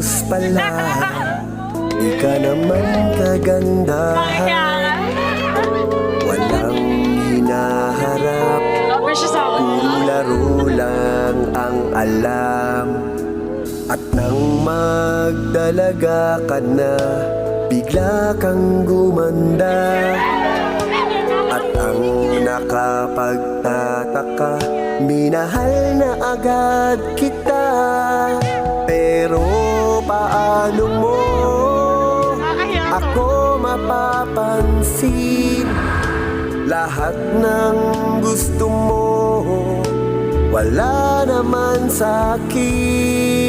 bangus pala. Di ka naman kagandahan, walang hinaharap, puro laro lang ang alam. At nang magdalaga ka na, bigla kang gumanda. At ang nakapagtataka, minahal na agad kita. Pero paano mo ako mapapansin? Lahat ng gusto mo, wala naman sa'kin.